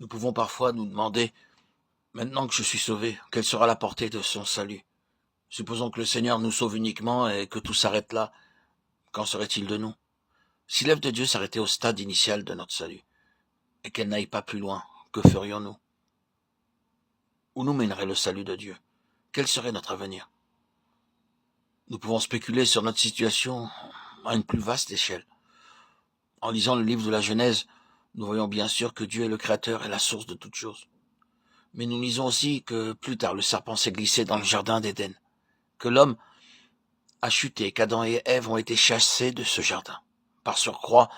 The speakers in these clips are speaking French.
Nous pouvons parfois nous demander, maintenant que je suis sauvé, quelle sera la portée de son salut? Supposons que le Seigneur nous sauve uniquement et que tout s'arrête là. Qu'en serait-il de nous? Si l'œuvre de Dieu s'arrêtait au stade initial de notre salut, et qu'elle n'aille pas plus loin, que ferions-nous? Où nous mènerait le salut de Dieu? Quel serait notre avenir? Nous pouvons spéculer sur notre situation à une plus vaste échelle. En lisant le livre de la Genèse, nous voyons bien sûr que Dieu est le Créateur et la source de toutes choses. Mais nous lisons aussi que plus tard le serpent s'est glissé dans le jardin d'Éden, que l'homme a chuté, qu'Adam et Ève ont été chassés de ce jardin. Par surcroît,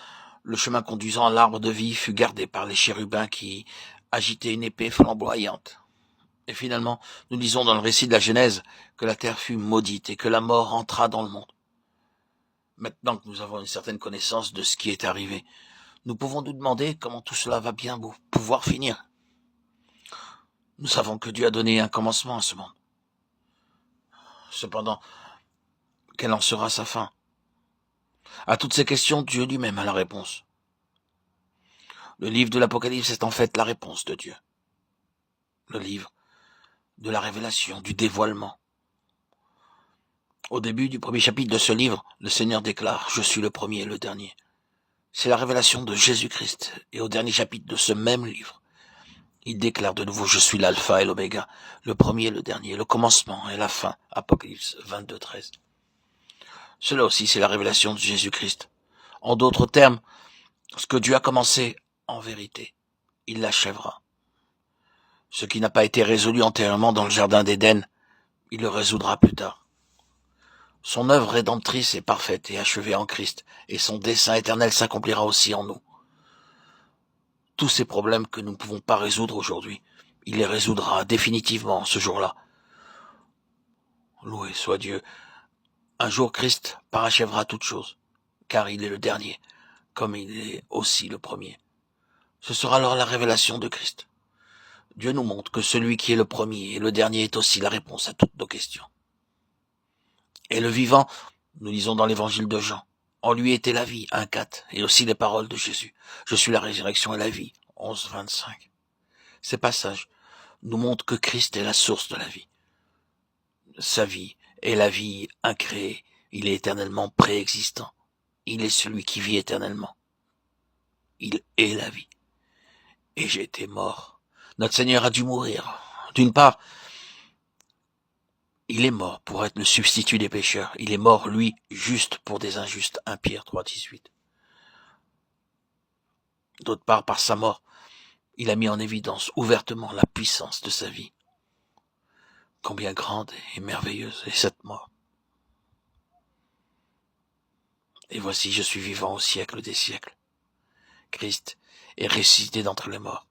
le chemin conduisant à l'arbre de vie fut gardé par les chérubins qui agitaient une épée flamboyante. Et finalement, nous lisons dans le récit de la Genèse que la terre fut maudite et que la mort entra dans le monde. Maintenant que nous avons une certaine connaissance de ce qui est arrivé, nous pouvons nous demander comment tout cela va bien pouvoir finir. Nous savons que Dieu a donné un commencement à ce monde. Cependant, quelle en sera sa fin? À toutes ces questions, Dieu lui-même a la réponse. Le livre de l'Apocalypse est en fait la réponse de Dieu. Le livre de la révélation, du dévoilement. Au début du premier chapitre de ce livre, le Seigneur déclare « Je suis le premier et le dernier ». C'est la révélation de Jésus-Christ. Et au dernier chapitre de ce même livre, il déclare de nouveau « Je suis l'alpha et l'oméga, le premier et le dernier, le commencement et la fin ». Apocalypse 22, 13. Cela aussi, c'est la révélation de Jésus-Christ. En d'autres termes, ce que Dieu a commencé, en vérité, il l'achèvera. Ce qui n'a pas été résolu antérieurement dans le jardin d'Éden, il le résoudra plus tard. Son œuvre rédemptrice est parfaite et achevée en Christ, et son dessein éternel s'accomplira aussi en nous. Tous ces problèmes que nous ne pouvons pas résoudre aujourd'hui, il les résoudra définitivement ce jour-là. Loué soit Dieu. Un jour Christ parachèvera toutes choses, car il est le dernier, comme il est aussi le premier. Ce sera alors la révélation de Christ. Dieu nous montre que celui qui est le premier et le dernier est aussi la réponse à toutes nos questions. Et le vivant, nous lisons dans l'évangile de Jean, en lui était la vie, 1,4, et aussi les paroles de Jésus. Je suis la résurrection et la vie, 11,25. Ces passages nous montrent que Christ est la source de la vie. Sa vie est la vie incréée, il est éternellement préexistant. Il est celui qui vit éternellement. Il est la vie. Et j'ai été mort. Notre Seigneur a dû mourir. D'une part, il est mort pour être le substitut des pécheurs. Il est mort, lui, juste pour des injustes. 1 Pierre 3, 18. D'autre part, par sa mort, il a mis en évidence ouvertement la puissance de sa vie. Combien grande et merveilleuse est cette mort. Et voici, je suis vivant au siècle des siècles. Christ est ressuscité d'entre les morts.